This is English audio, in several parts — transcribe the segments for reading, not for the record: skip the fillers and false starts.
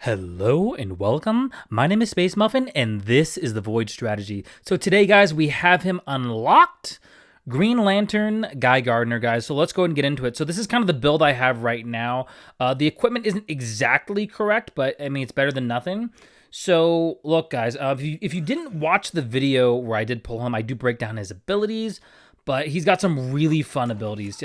Hello and welcome. My name is Space Muffin and this is the Void Strategy. So today, guys, we have him unlocked. Green Lantern, Guy Gardner, guys. So let's go ahead and get into it. So this is kind of the build I have right now. The equipment isn't exactly correct, but I mean, it's better than nothing. So look, guys, if you didn't watch the video where I did pull him, I do break down his abilities, but he's got some really fun abilities.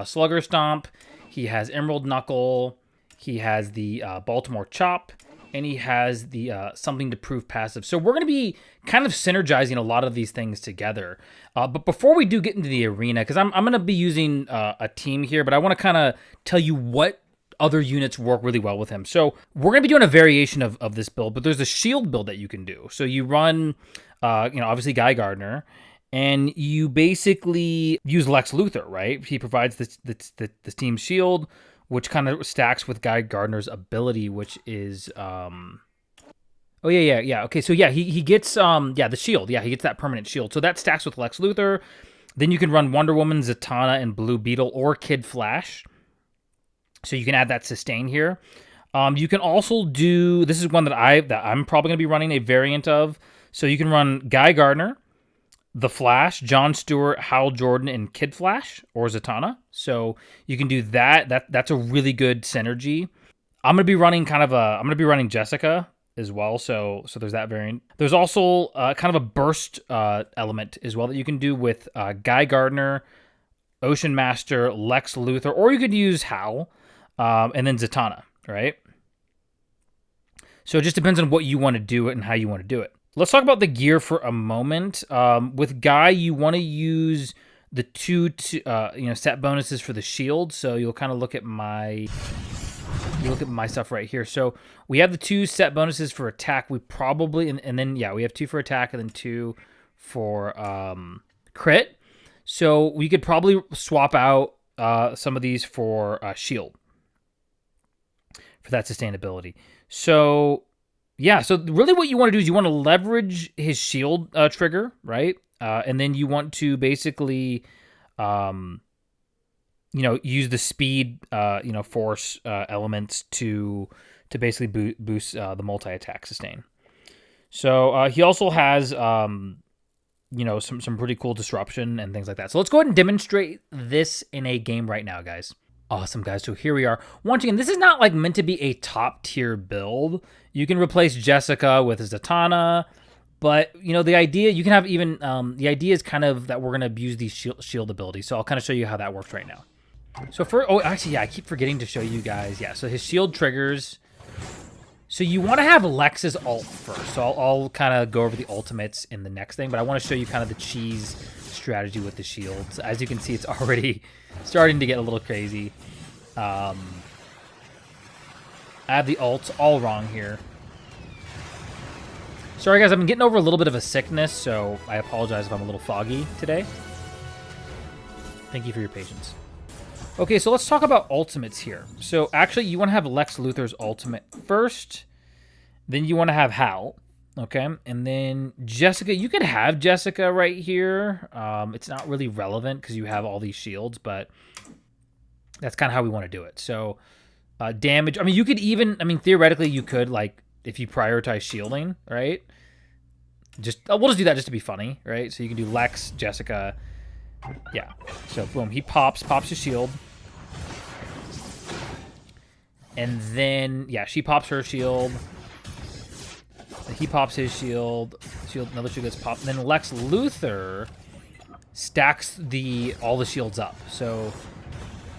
Slugger Stomp, he has Emerald Knuckle, he has the Baltimore Chop, and he has the Something to Prove passive. So we're going to be kind of synergizing a lot of these things together. But before we do get into the arena, because I'm going to be using a team here, but I want to kind of tell you what other units work really well with him. So we're going to be doing a variation of this build, but there's a shield build that you can do. So you run, obviously Guy Gardner, and you basically use Lex Luthor, right? He provides this team's shield, which kind of stacks with Guy Gardner's ability, which is, oh yeah. Okay, so yeah, he gets, the shield. Yeah, he gets that permanent shield. So that stacks with Lex Luthor. Then you can run Wonder Woman, Zatanna, and Blue Beetle, or Kid Flash. So you can add that sustain here. You can also do, this is one that I'm probably going to be running a variant of. So you can run Guy Gardner, The Flash, John Stewart, Hal Jordan, and Kid Flash, or Zatanna. So you can do that. That's a really good synergy. I'm gonna be running Jessica as well. So there's that variant. There's also kind of a burst element as well that you can do with Guy Gardner, Ocean Master, Lex Luthor, or you could use Hal, and then Zatanna, right? So it just depends on what you want to do it and how you want to do it. Let's talk about the gear for a moment. With Guy, you want to use the two set bonuses for the shield. So you'll kind of look at my stuff right here. So we have the 2 set bonuses for attack. We probably and then we have 2 for attack and then 2 for crit. So we could probably swap out some of these for shield for that sustainability. So yeah, so really what you want to do is you want to leverage his shield trigger, right? And then you want to basically, use the speed, force elements to basically boost the multi-attack sustain. So he also has, some pretty cool disruption and things like that. So let's go ahead and demonstrate this in a game right now, guys. Awesome, guys. So here we are. Once again, this is not like meant to be a top tier build. You can replace Jessica with Zatanna, but the idea you can have even the idea is kind of that we're gonna abuse these shield abilities. So I'll kind of show you how that works right now. So I keep forgetting to show you guys. Yeah, so his shield triggers. So you want to have Lex's ult first. So I'll kind of go over the ultimates in the next thing, but I want to show you kind of the cheese strategy with the shield. So as you can see, it's already starting to get a little crazy. I have the ults all wrong here. Sorry, guys, I've been getting over a little bit of a sickness, so I apologize if I'm a little foggy today. Thank you for your patience. Okay, so let's talk about ultimates here. So actually, you want to have Lex Luthor's ultimate first. Then you want to have Hal. Okay, and then Jessica. You could have Jessica right here. It's not really relevant because you have all these shields, but that's kind of how we want to do it. So damage. I mean, you could even. I mean, theoretically, you could like if you prioritize shielding, right? We'll just do that just to be funny, right? So you can do Lex, Jessica. Yeah. So boom, he pops his shield. And then she pops her shield. He pops his shield. Another shield gets popped. And then Lex Luthor stacks all the shields up. So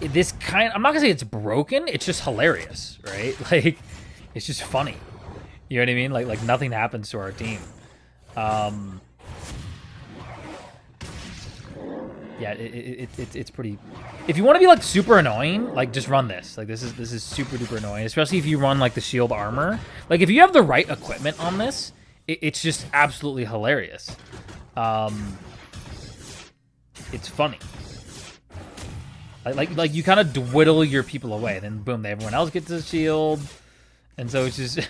this I'm not gonna say it's broken, it's just hilarious, right? Like it's just funny. You know what I mean? Like nothing happens to our team. Yeah, it's pretty. If you want to be like super annoying, like just run this. Like this is super duper annoying, especially if you run like the shield armor. Like if you have the right equipment on this, it's just absolutely hilarious. It's funny. Like you kind of dwiddle your people away, then boom, everyone else gets a shield, and so it's just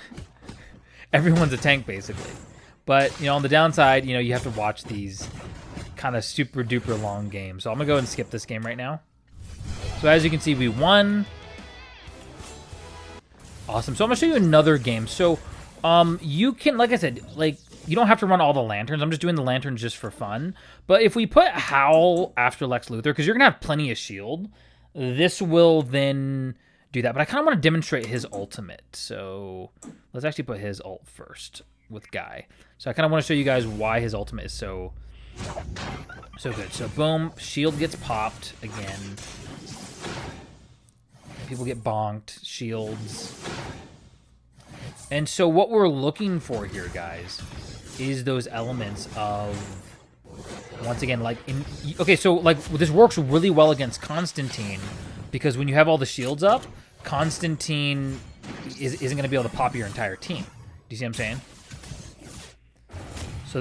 everyone's a tank basically. But on the downside, you have to watch these kind of super duper long games. So I'm gonna go ahead and skip this game right now. So as you can see, we won. Awesome. So I'm gonna show you another game. So, you can, like I said, like you don't have to run all the lanterns. I'm just doing the lanterns just for fun. But if we put Hal after Lex Luthor, because you're gonna have plenty of shield, this will then do that. But I kind of want to demonstrate his ultimate. So let's actually put his ult first with Guy. So I kind of want to show you guys why his ultimate is so good. So boom, shield gets popped again. People get bonked, shields. And so what we're looking for here, guys, is those elements of, once again, like, okay, so, like, this works really well against Constantine, because when you have all the shields up, Constantine isn't going to be able to pop your entire team. Do you see what I'm saying?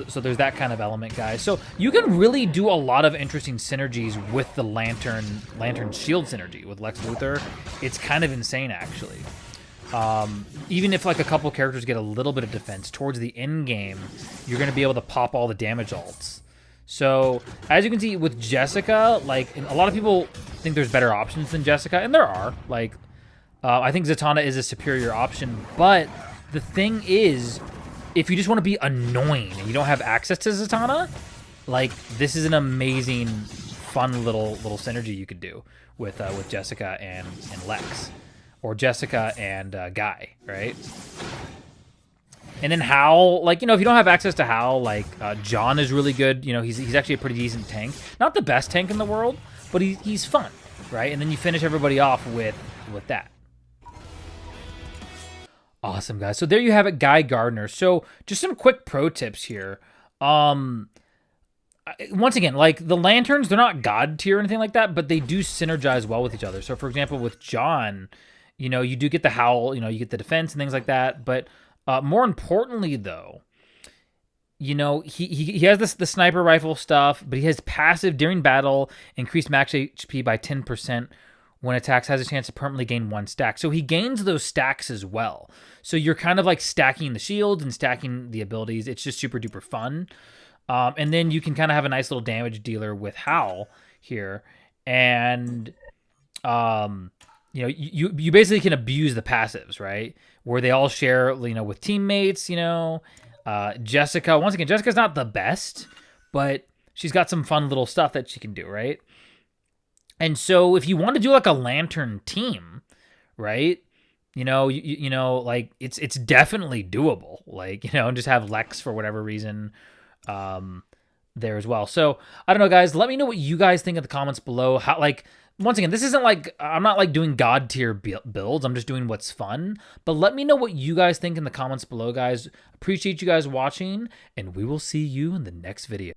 So there's that kind of element, guys. So you can really do a lot of interesting synergies with the Lantern shield synergy with Lex Luthor. It's kind of insane, actually. Even if like a couple characters get a little bit of defense towards the end game, you're going to be able to pop all the damage ults. So as you can see with Jessica, like a lot of people think there's better options than Jessica, and there are. Like I think Zatanna is a superior option, but the thing is, if you just want to be annoying and you don't have access to Zatanna, like this is an amazing, fun little synergy you could do with Jessica and Lex, or Jessica and Guy, right? And then Hal, like, you know, if you don't have access to Hal, like John is really good. You know, he's actually a pretty decent tank, not the best tank in the world, but he's fun, right? And then you finish everybody off with that. Awesome, guys. So there you have it, Guy Gardner. So just some quick pro tips here. Once again, like the lanterns, they're not god tier or anything like that, but they do synergize well with each other. So for example, with John, you know, you do get the howl, you know, you get the defense and things like that. But more importantly, though, you know, he has the sniper rifle stuff, but he has passive during battle, increased max HP by 10%. When attacks, has a chance to permanently gain 1 stack. So he gains those stacks as well. So you're kind of like stacking the shields and stacking the abilities. It's just super duper fun. And then you can kind of have a nice little damage dealer with Hal here. And, you know, you basically can abuse the passives, right? Where they all share, you know, with teammates, you know. Jessica, once again, Jessica's not the best, but she's got some fun little stuff that she can do, right? And so if you want to do like a lantern team, right? You know, you know, like it's definitely doable. Like, you know, just have Lex for whatever reason there as well. So I don't know, guys. Let me know what you guys think in the comments below. How, like, once again, this isn't like, I'm not like doing god tier builds. I'm just doing what's fun. But let me know what you guys think in the comments below, guys. Appreciate you guys watching, and we will see you in the next video.